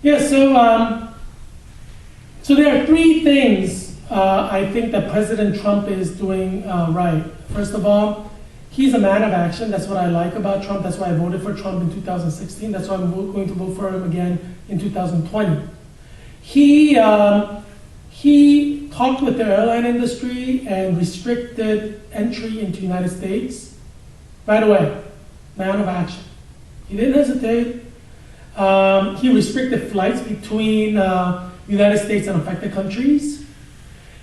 Yeah, so there are three things I think that President Trump is doing right. First of all, he's a man of action. That's what I like about Trump. That's why I voted for Trump in 2016. That's why I'm going to vote for him again in 2020. He talked with the airline industry and restricted entry into the United States right away. Man of action. He didn't hesitate. He restricted flights between United States and affected countries.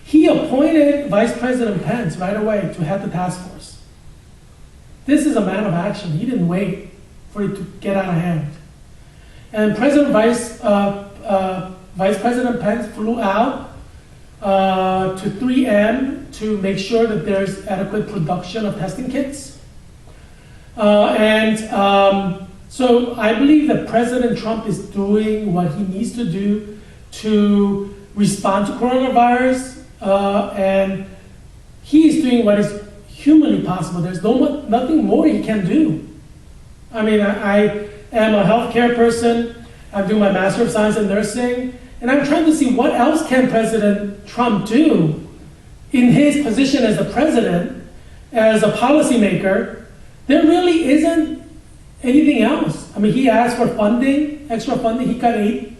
He appointed Vice President Pence right away to head the task force. This is a man of action. He didn't wait for it to get out of hand. And Vice President Pence flew out to 3M to make sure that there's adequate production of testing kits. So I believe that President Trump is doing what he needs to do to respond to coronavirus, and he is doing what is humanly possible. There's nothing more he can do. I mean, I am a healthcare person. I'm doing my Master of Science in Nursing, and I'm trying to see what else can President Trump do in his position as the president, as a policymaker. There really isn't anything else. I mean, he asked for funding, extra funding. He got $8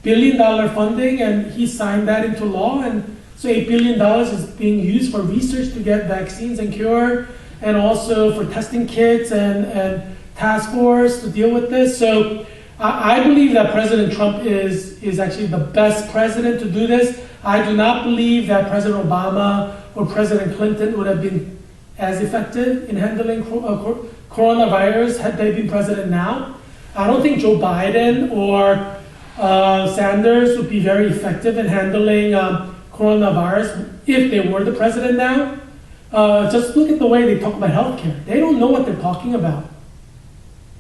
billion funding, and he signed that into law. And so $8 billion is being used for research to get vaccines and cure, and also for testing kits and task force to deal with this. So I believe that President Trump is actually the best president to do this. I do not believe that President Obama or President Clinton would have been as effective in handling coronavirus had they been president now. I don't think Joe Biden or Sanders would be very effective in handling coronavirus if they were the president now. Just look at the way they talk about healthcare. They don't know what they're talking about.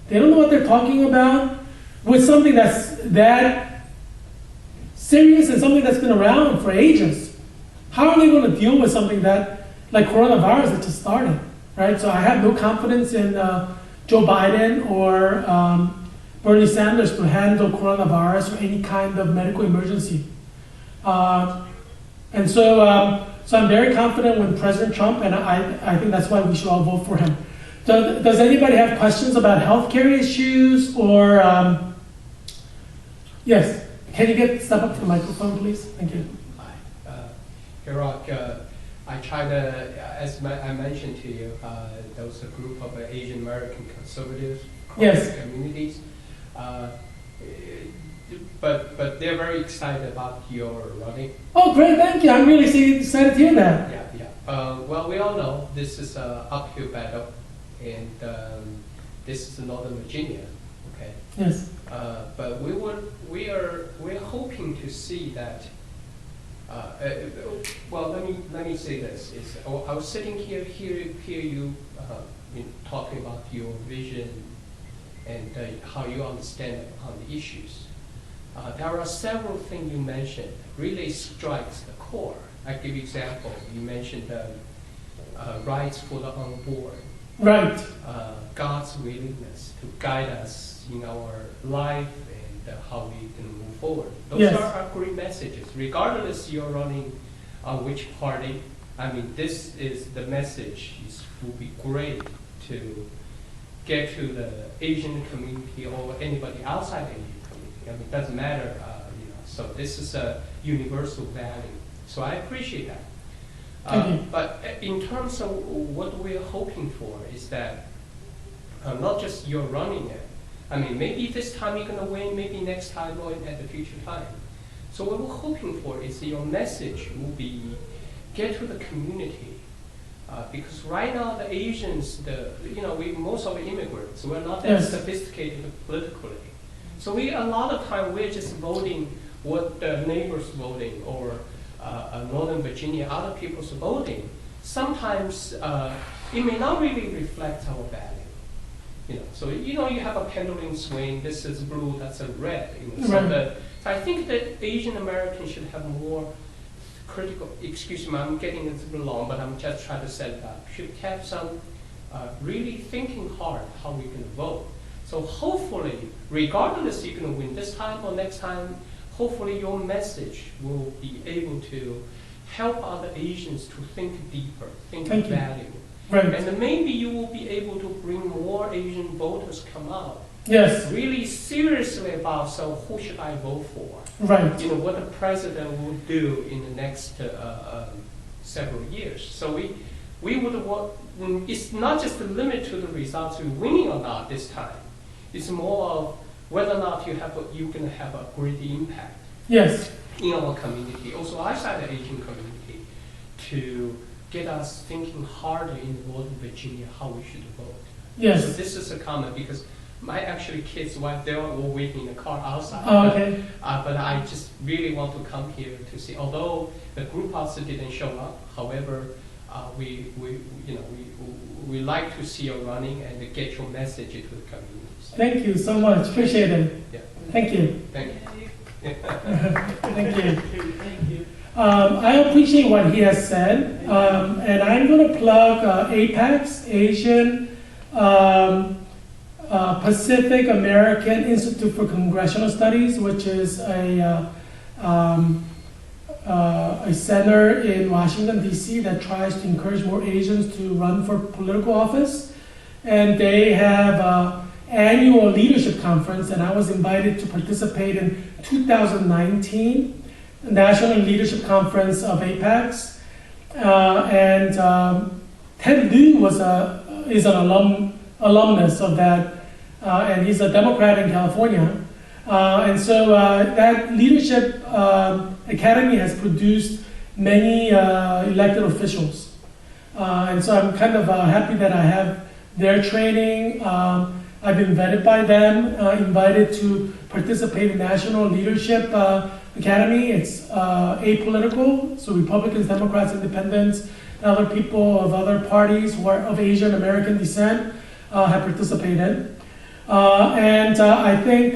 They don't know what they're talking about with something that's that serious and something that's been around for ages. How are they going to deal with something that, like coronavirus that just started, right? So I have no confidence in Joe Biden or Bernie Sanders to handle coronavirus or any kind of medical emergency. So I'm very confident with President Trump, and I think that's why we should all vote for him. Does anybody have questions about healthcare issues or, yes, can you step up to the microphone, please? Thank you. Hi, Heerak, I try to, as I mentioned to you, there was a group of Asian American conservative communities, but they're very excited about your running. Oh, great, thank you. I'm really excited to hear that. Yeah. Well, we all know this is an uphill battle, and this is Northern Virginia, okay? Yes. But we're hoping to see that. Well, let me say this: I was sitting here, hear you talking about your vision and how you understand on the issues. There are several things you mentioned really strikes the core. I give you example. You mentioned rights for the unborn. Right. God's willingness to guide us in our life and how we can move forward. Those are great messages. Regardless you're running on which party, I mean, this is the message. It would be great to get to the Asian community or anybody outside the Asian community. I mean, it doesn't matter, So this is a universal value. So I appreciate that. But in terms of what we're hoping for is that not just you're running it. I mean, maybe this time you're going to win, maybe next time or at the future time. So what we're hoping for is your message will be get to the community. Because right now the Asians, most of the immigrants, we're not that sophisticated politically. So a lot of time we're just voting what the neighbors voting or Northern Virginia, other people's voting. Sometimes it may not really reflect our value. So you have a pendulum swing. This is blue, that's a red. So I think that Asian Americans should have more critical. Excuse me, I'm getting it long, but I'm just trying to set it up. Should have some really thinking hard how we can vote. So hopefully, regardless you're going to win this time or next time, hopefully your message will be able to help other Asians to think deeper, think Thank you. value. Right. And then maybe you will be able to bring more Asian voters come out. Yes. Really seriously about, so who should I vote for? Right. You know, what the president will do in the next several years. So we would want, it's not just the limit to the results we're winning or not this time. It's more of whether or not you can have a great impact. Yes. In our community, also outside the Asian community, to get us thinking harder in Northern Virginia how we should vote. Yes. So this is a comment because my actually kids, while they were all waiting in the car outside. Oh, okay. But I just really want to come here to see. Although the group also didn't show up, however, we like to see you running and to get your message to the communities. Thank you so much. Appreciate it. Yeah. Thank you. Thank you. Thank you. I appreciate what he has said, and I'm going to plug APAC's Asian Pacific American Institute for Congressional Studies, which is a center in Washington, D.C. that tries to encourage more Asians to run for political office. And they have an annual leadership conference, and I was invited to participate in 2019 National Leadership Conference of APAC's. Ted Lieu is an alumnus of that, and he's a Democrat in California. That leadership academy has produced many elected officials. And so I'm kind of happy that I have their training. I've been vetted by them, invited to participate in National Leadership Academy. It's apolitical, so Republicans, Democrats, Independents, and other people of other parties who are of Asian American descent have participated. I think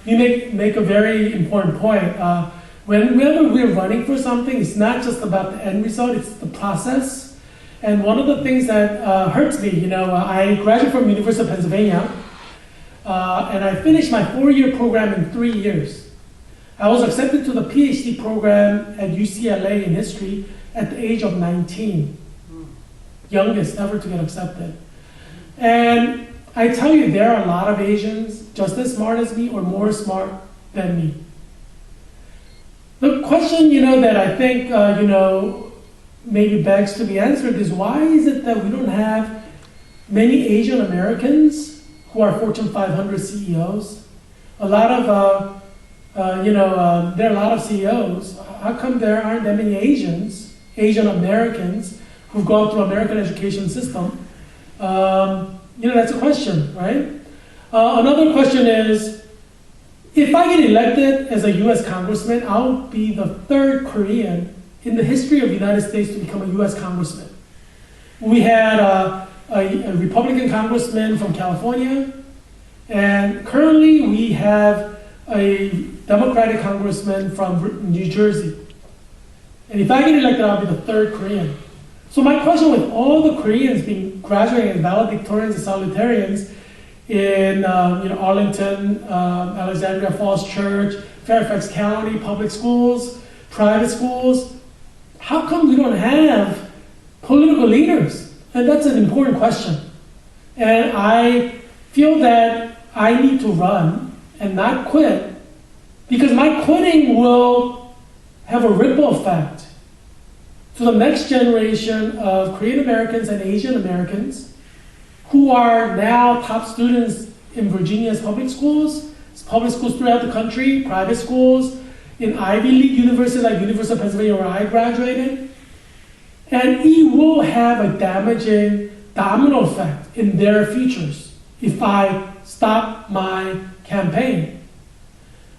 you make a very important point. Whenever we're running for something, it's not just about the end result, it's the process. And one of the things that hurts me, I graduated from University of Pennsylvania, and I finished my 4-year program in 3 years. I was accepted to the PhD program at UCLA in history at the age of 19, youngest ever to get accepted. And I tell you, there are a lot of Asians just as smart as me or more smart than me. The question, that I think, maybe begs to be answered is why is it that we don't have many Asian Americans who are Fortune 500 CEOs? A lot of, there are a lot of CEOs. How come there aren't that many Asian Americans who've gone through American education system? That's a question, right? Another question is, if I get elected as a US congressman, I'll be the 3rd Korean in the history of the United States to become a US congressman. We had a Republican congressman from California, and currently we have a Democratic congressman from New Jersey. And if I get elected, I'll be the 3rd Korean. So my question with all the Koreans being graduating as valedictorians and salutarians in Arlington, Alexandria Falls Church, Fairfax County public schools, private schools, how come we don't have political leaders? And that's an important question. And I feel that I need to run and not quit, because my quitting will have a ripple effect to the next generation of Korean Americans and Asian Americans who are now top students in Virginia's public schools throughout the country, private schools, in Ivy League universities like University of Pennsylvania where I graduated. And it will have a damaging domino effect in their futures if I stop my campaign.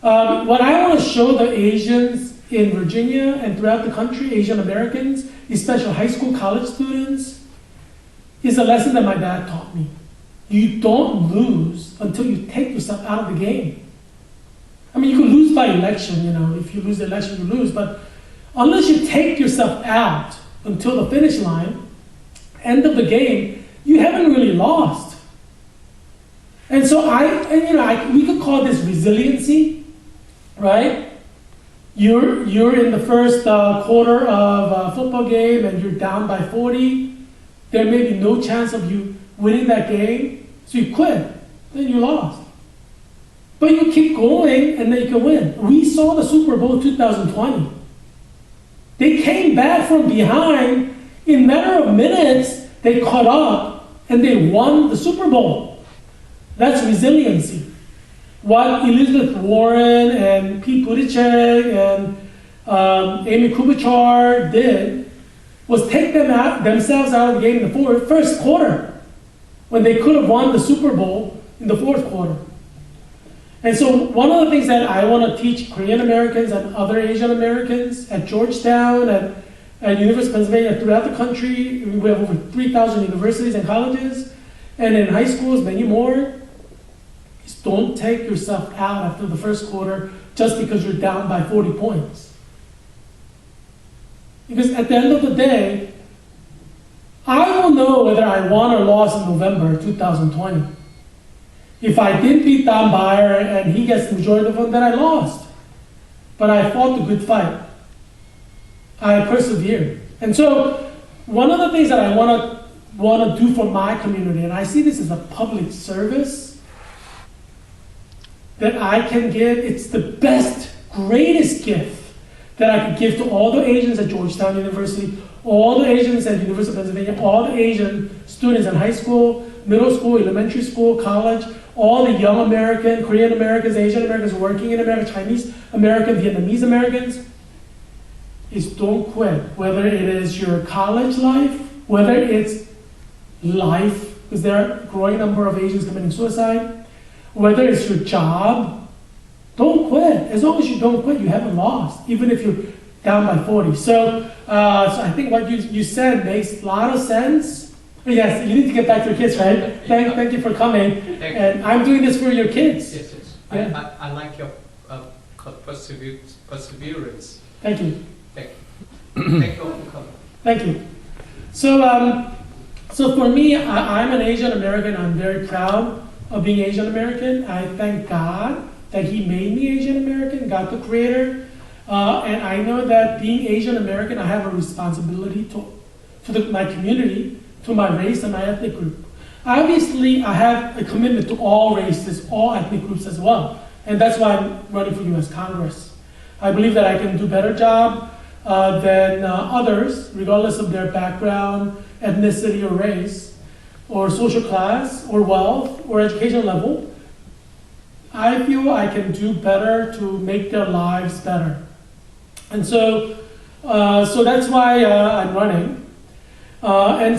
What I want to show the Asians in Virginia and throughout the country, Asian Americans, especially high school, college students, is a lesson that my dad taught me. You don't lose until you take yourself out of the game. I mean, you can lose by election, if you lose the election, you lose, but unless you take yourself out until the finish line, end of the game, you haven't really lost. And so we could call this resiliency, right? You're in the first quarter of a football game and you're down by 40. There may be no chance of you winning that game, so you quit. Then you lost. But you keep going and then you can win. We saw the Super Bowl 2020. They came back from behind. In a matter of minutes, they caught up and they won the Super Bowl. That's resiliency. What Elizabeth Warren and Pete Buttigieg and Amy Klobuchar did was take themselves out of the game in the first quarter when they could have won the Super Bowl in the fourth quarter. And so one of the things that I want to teach Korean Americans and other Asian Americans at Georgetown and at University of Pennsylvania throughout the country, we have over 3,000 universities and colleges, and in high schools, many more, is don't take yourself out after the first quarter just because you're down by 40 points. Because at the end of the day, I will know whether I won or lost in November 2020. If I did beat Don Beyer and he gets the majority of the vote, then I lost. But I fought the good fight. I persevered. And so one of the things that I want to do for my community, and I see this as a public service that I can give, it's the best, greatest gift that I could give to all the Asians at Georgetown University, all the Asians at University of Pennsylvania, all the Asian students in high school, middle school, elementary school, college, all the young American, Korean Americans, Asian Americans working in America, Chinese Americans, Vietnamese Americans, is don't quit. Whether it is your college life, whether it's life, because there are a growing number of Asians committing suicide, whether it's your job, don't quit. As long as you don't quit, you haven't lost, even if you're down by 40. So I think what you said makes a lot of sense. Yes, you need to get back to your kids, right? Thank you for coming. And I'm doing this for your kids. Yes. Yeah. I like your perseverance. Thank you. Thank you. Thank you all for coming. Thank you. So for me, I'm an Asian American. I'm very proud of being Asian American. I thank God that He made me Asian American, God the Creator. And I know that being Asian American, I have a responsibility to my community, to my race and my ethnic group. Obviously, I have a commitment to all races, all ethnic groups as well. And that's why I'm running for U.S. Congress. I believe that I can do a better job than others, regardless of their background, ethnicity, or race, or social class, or wealth, or education level. I feel I can do better to make their lives better. And so that's why I'm running. I'm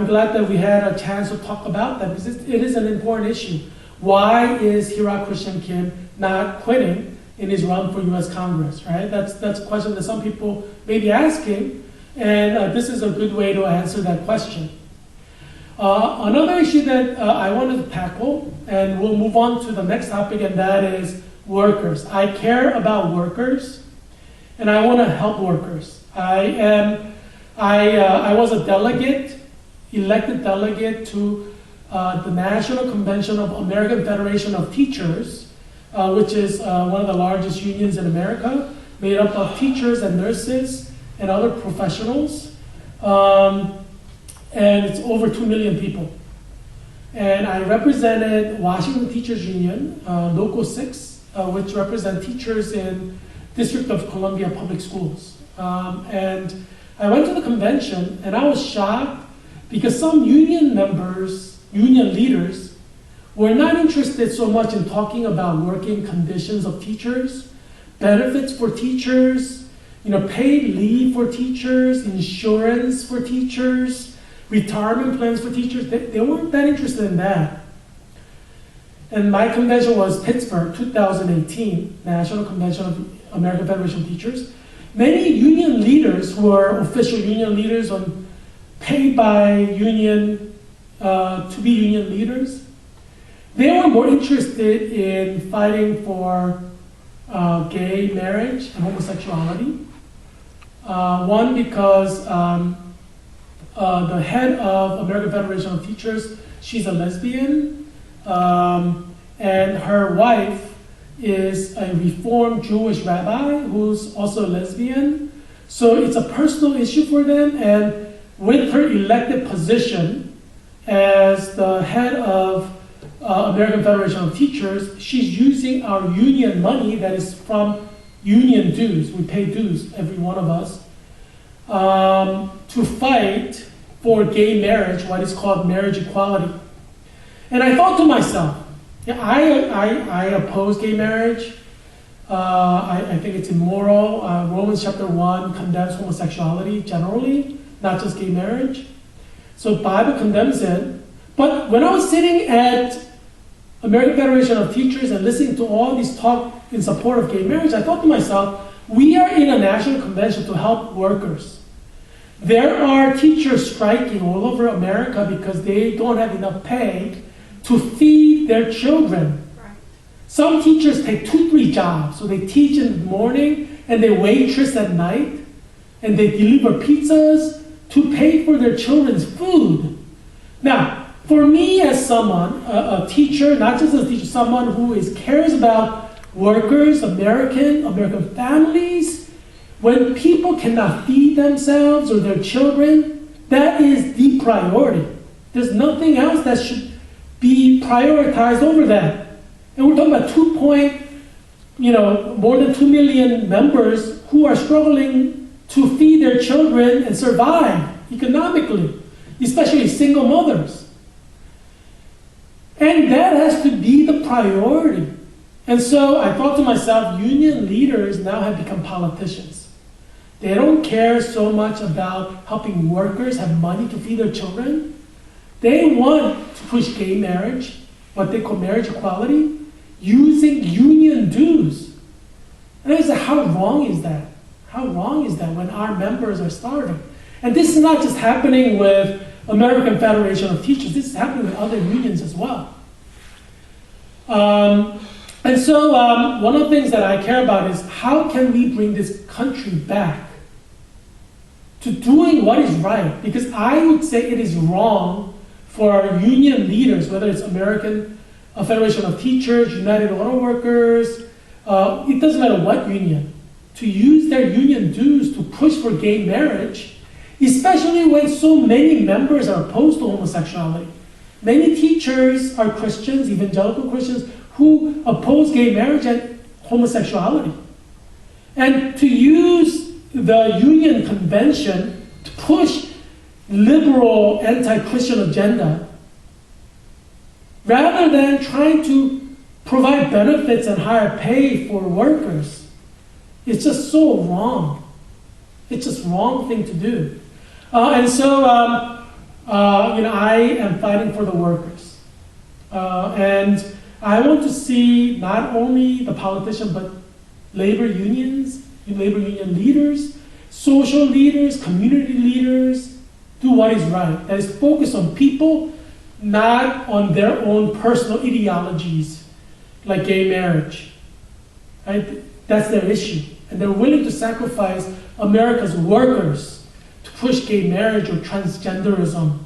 glad that we had a chance to talk about that because it is an important issue. Why is Heerak Christian Kim not quitting in his run for U.S. Congress, right? That's a question that some people may be asking, and this is a good way to answer that question. Another issue that I wanted to tackle, and we'll move on to the next topic, and that is workers. I care about workers, and I want to help workers. I was a delegate, elected delegate to the National Convention of American Federation of Teachers, which is one of the largest unions in America, made up of teachers and nurses and other professionals. And it's over 2 million people. And I represented Washington Teachers Union, Local 6, which represent teachers in District of Columbia Public Schools. And I went to the convention and I was shocked because some union members, union leaders, were not interested so much in talking about working conditions of teachers, benefits for teachers, paid leave for teachers, insurance for teachers, retirement plans for teachers. They weren't that interested in that. And my convention was Pittsburgh, 2018, National Convention of American Federation of Teachers. Many union leaders who are official union leaders paid by union to be union leaders, they were more interested in fighting for gay marriage and homosexuality. One, because the head of American Federation of Teachers, she's a lesbian. and her wife is a Reformed Jewish rabbi who's also a lesbian. So it's a personal issue for them, and with her elected position as the head of American Federation of Teachers, she's using our union money that is from union dues. We pay dues, every one of us, to fight for gay marriage, what is called marriage equality. And I thought to myself, yeah, I oppose gay marriage. I think it's immoral. Romans chapter 1 condemns homosexuality generally, not just gay marriage. So Bible condemns it. But when I was sitting at American Federation of Teachers and listening to all these talk in support of gay marriage, I thought to myself, we are in a national convention to help workers. There are teachers striking all over America because they don't have enough pay to feed their children. Right. Some teachers take 2-3 jobs. So they teach in the morning and they waitress at night and they deliver pizzas to pay for their children's food. Now, for me as someone, a teacher, not just a teacher, someone who cares about workers, American families, when people cannot feed themselves or their children, that is the priority. There's nothing else that should be prioritized over that. And we're talking about more than 2 million members who are struggling to feed their children and survive economically, especially single mothers. And that has to be the priority. And so I thought to myself, union leaders now have become politicians. They don't care so much about helping workers have money to feed their children. They want to push gay marriage, what they call marriage equality, using union dues. And I said, how wrong is that? How wrong is that when our members are starving? And this is not just happening with American Federation of Teachers, this is happening with other unions as well. And so one of the things that I care about is how can we bring this country back to doing what is right? Because I would say it is wrong for our union leaders, whether it's American Federation of Teachers, United Auto Workers, it doesn't matter what union, to use their union dues to push for gay marriage, especially when so many members are opposed to homosexuality. Many teachers are Christians, evangelical Christians, who oppose gay marriage and homosexuality. And to use the union convention to push liberal anti-Christian agenda, rather than trying to provide benefits and higher pay for workers, it's just so wrong. It's just wrong thing to do. And so, I am fighting for the workers. And I want to see not only the politicians, but labor unions, labor union leaders, social leaders, community leaders, do what is right. That is focused on people, not on their own personal ideologies, like gay marriage. Right? That's their issue. And they're willing to sacrifice America's workers to push gay marriage or transgenderism.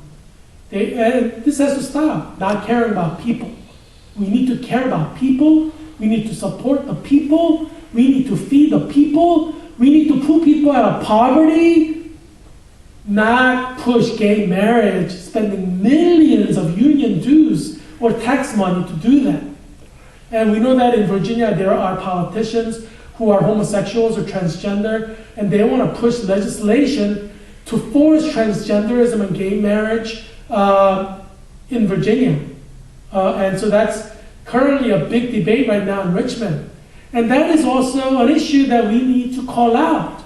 This has to stop, not caring about people. We need to care about people. We need to support the people. We need to feed the people. We need to pull people out of poverty, not push gay marriage, spending millions of union dues or tax money to do that. And we know that in Virginia there are politicians who are homosexuals or transgender, and they want to push legislation to force transgenderism and gay marriage in Virginia. And so that's currently a big debate right now in Richmond. And that is also an issue that we need to call out.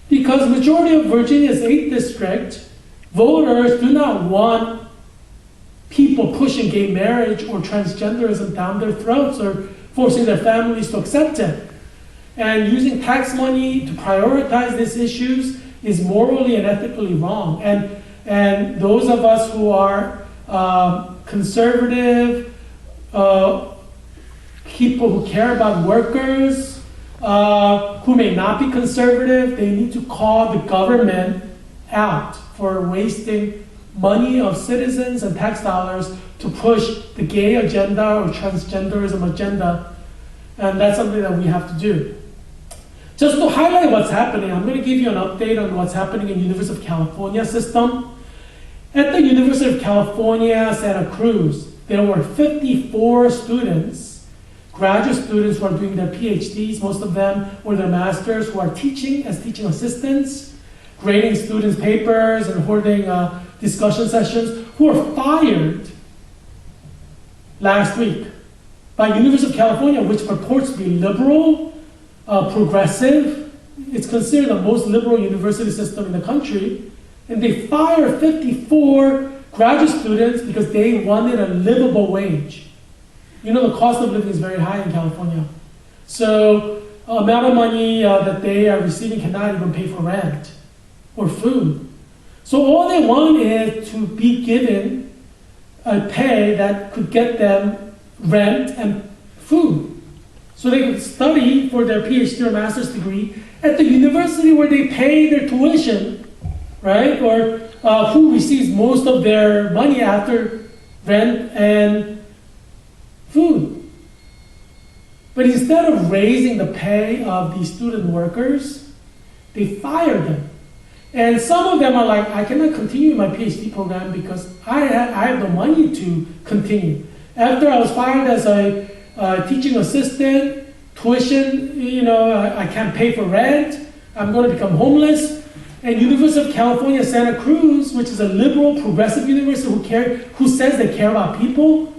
Because majority of Virginia's 8th district voters do not want people pushing gay marriage or transgenderism down their throats or forcing their families to accept it. And using tax money to prioritize these issues is morally and ethically wrong. And those of us who are conservative, people who care about workers, who may not be conservative, they need to call the government out for wasting money of citizens and tax dollars to push the gay agenda or transgenderism agenda, and that's something that we have to do. Just to highlight what's happening, I'm going to give you an update on what's happening in University of California system. At the University of California, Santa Cruz, there were 54 students, graduate students who are doing their PhDs, most of them, or their masters, who are teaching as teaching assistants, grading students' papers and holding discussion sessions, who were fired last week by University of California, which purports to be liberal, progressive. It's considered the most liberal university system in the country. And they fired 54 graduate students because they wanted a livable wage. You know, the cost of living is very high in California. So the amount of money that they are receiving cannot even pay for rent or food. So all they want is to be given a pay that could get them rent and food. So they could study for their PhD or master's degree at the university where they pay their tuition, right? Or who receives most of their money after rent and food. But instead of raising the pay of these student workers, they fired them. And some of them are like, I cannot continue my PhD program because I have the money to continue. After I was fired as a teaching assistant, tuition, I can't pay for rent, I'm going to become homeless. And University of California, Santa Cruz, which is a liberal, progressive university who says they care about people,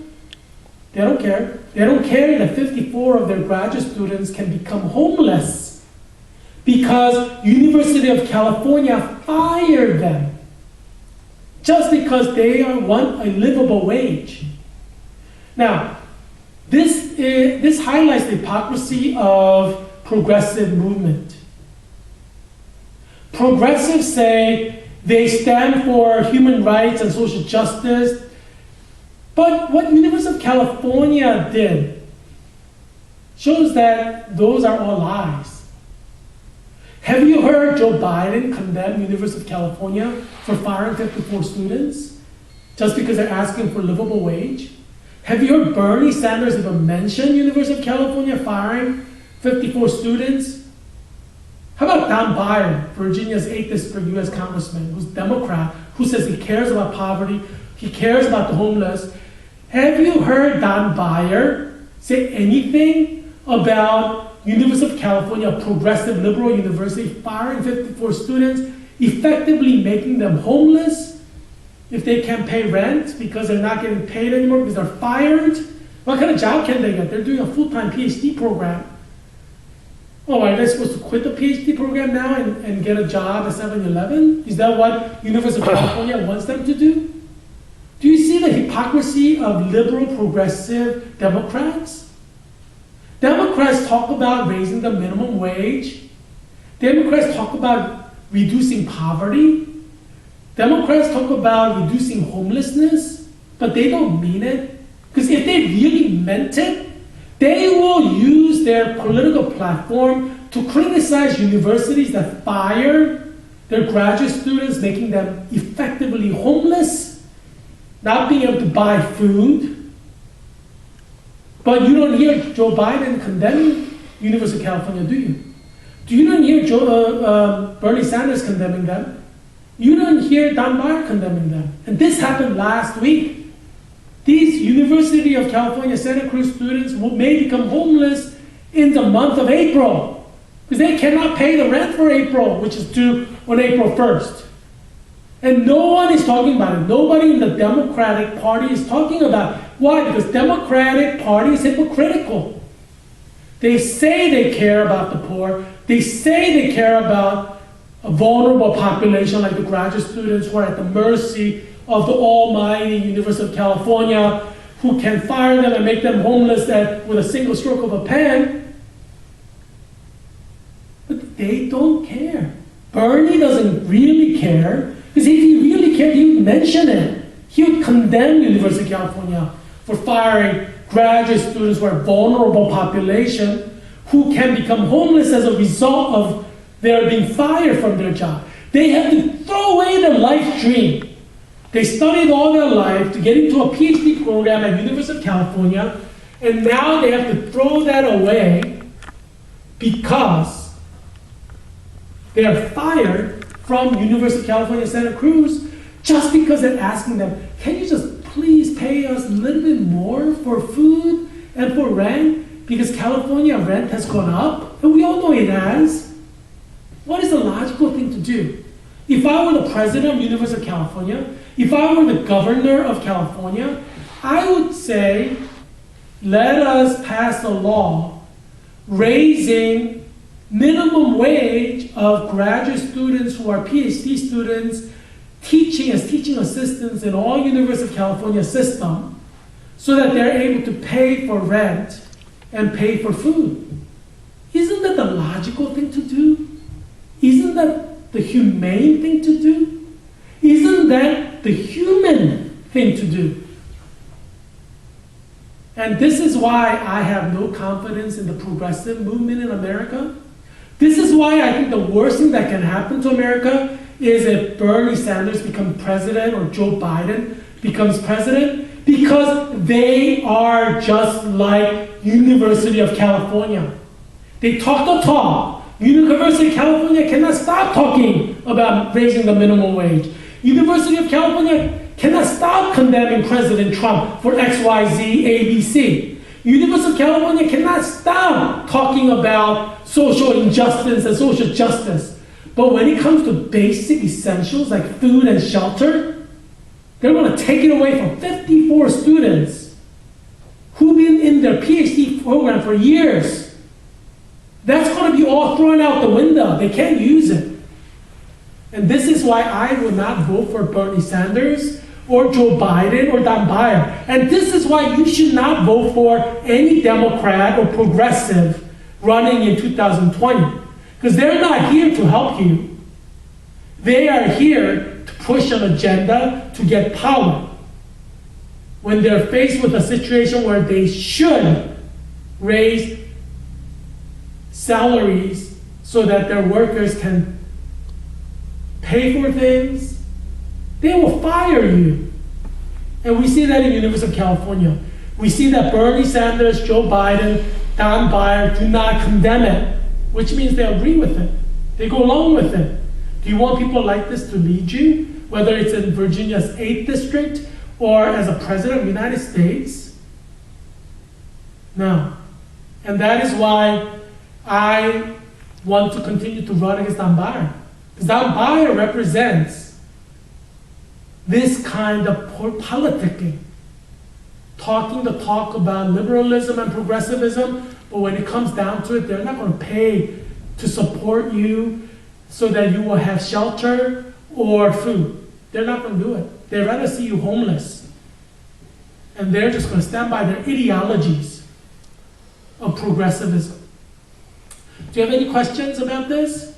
they don't care. They don't care that 54 of their graduate students can become homeless because University of California fired them just because they want a livable wage. Now, this highlights the hypocrisy of progressive movement. Progressives say they stand for human rights and social justice, but what University of California did shows that those are all lies. Have you heard Joe Biden condemn University of California for firing 54 students just because they're asking for a livable wage? Have you heard Bernie Sanders even mention University of California firing 54 students? How about Don Beyer, Virginia's 8th District U.S. Congressman, who's Democrat, who says he cares about poverty, he cares about the homeless. Have you heard Don Beyer say anything about University of California, a progressive liberal university, firing 54 students, effectively making them homeless if they can't pay rent because they're not getting paid anymore because they're fired? What kind of job can they get? They're doing a full-time PhD program. Oh, are they supposed to quit the PhD program now and get a job at 7-Eleven? Is that what University of California wants them to do? Do you see the hypocrisy of liberal progressive Democrats? Democrats talk about raising the minimum wage. Democrats talk about reducing poverty. Democrats talk about reducing homelessness, but they don't mean it. Because if they really meant it, they will use their political platform to criticize universities that fire their graduate students, making them effectively homeless, not being able to buy food. But you don't hear Joe Biden condemning University of California, do you? Do you not hear Bernie Sanders condemning them? You don't hear Don Beyer condemning them. And this happened last week. These University of California, Santa Cruz students may become homeless in the month of April because they cannot pay the rent for April, which is due on April 1st. And no one is talking about it. Nobody in the Democratic Party is talking about it. Why? Because Democratic Party is hypocritical. They say they care about the poor. They say they care about a vulnerable population like the graduate students who are at the mercy of the almighty University of California, who can fire them and make them homeless with a single stroke of a pen. But they don't care. Bernie doesn't really care, because if he really cared, he would mention it. He would condemn University of California for firing graduate students who are a vulnerable population who can become homeless as a result of their being fired from their job. They have to throw away their life dream They studied all their life to get into a PhD program at University of California, and now they have to throw that away because they are fired from University of California, Santa Cruz, just because they're asking them, can you just please pay us a little bit more for food and for rent? Because California rent has gone up, and we all know it has. What is the logical thing to do? If I were the president of University of California, if I were the governor of California, I would say, let us pass a law raising minimum wage of graduate students who are PhD students teaching as teaching assistants in all University of California system so that they're able to pay for rent and pay for food. Isn't that the logical thing to do? Isn't that the humane thing to do? Isn't that the human thing to do? And this is why I have no confidence in the progressive movement in America. This is why I think the worst thing that can happen to America is if Bernie Sanders becomes president or Joe Biden becomes president, because they are just like University of California. They talk the talk. University of California cannot stop talking about raising the minimum wage. University of California cannot stop condemning President Trump for X, Y, Z, A, B, C. University of California cannot stop talking about social injustice and social justice. But when it comes to basic essentials like food and shelter, they're going to take it away from 54 students who've been in their PhD program for years. That's going to be all thrown out the window. They can't use it. And this is why I will not vote for Bernie Sanders or Joe Biden or Don Byer. And this is why you should not vote for any Democrat or progressive running in 2020. Because they're not here to help you. They are here to push an agenda to get power. When they're faced with a situation where they should raise salaries so that their workers can pay for things, they will fire you. And we see that in University of California. We see that Bernie Sanders, Joe Biden, Don Byer do not condemn it, which means they agree with it. They go along with it. Do you want people like this to lead you, whether it's in Virginia's 8th district or as a president of the United States? No. And that is why I want to continue to run against Don Byer. Because Don Byer represents this kind of politicking, talking the talk about liberalism and progressivism, but when it comes down to it, they're not going to pay to support you so that you will have shelter or food. They're not going to do it. They'd rather see you homeless. And they're just going to stand by their ideologies of progressivism. Do you have any questions about this?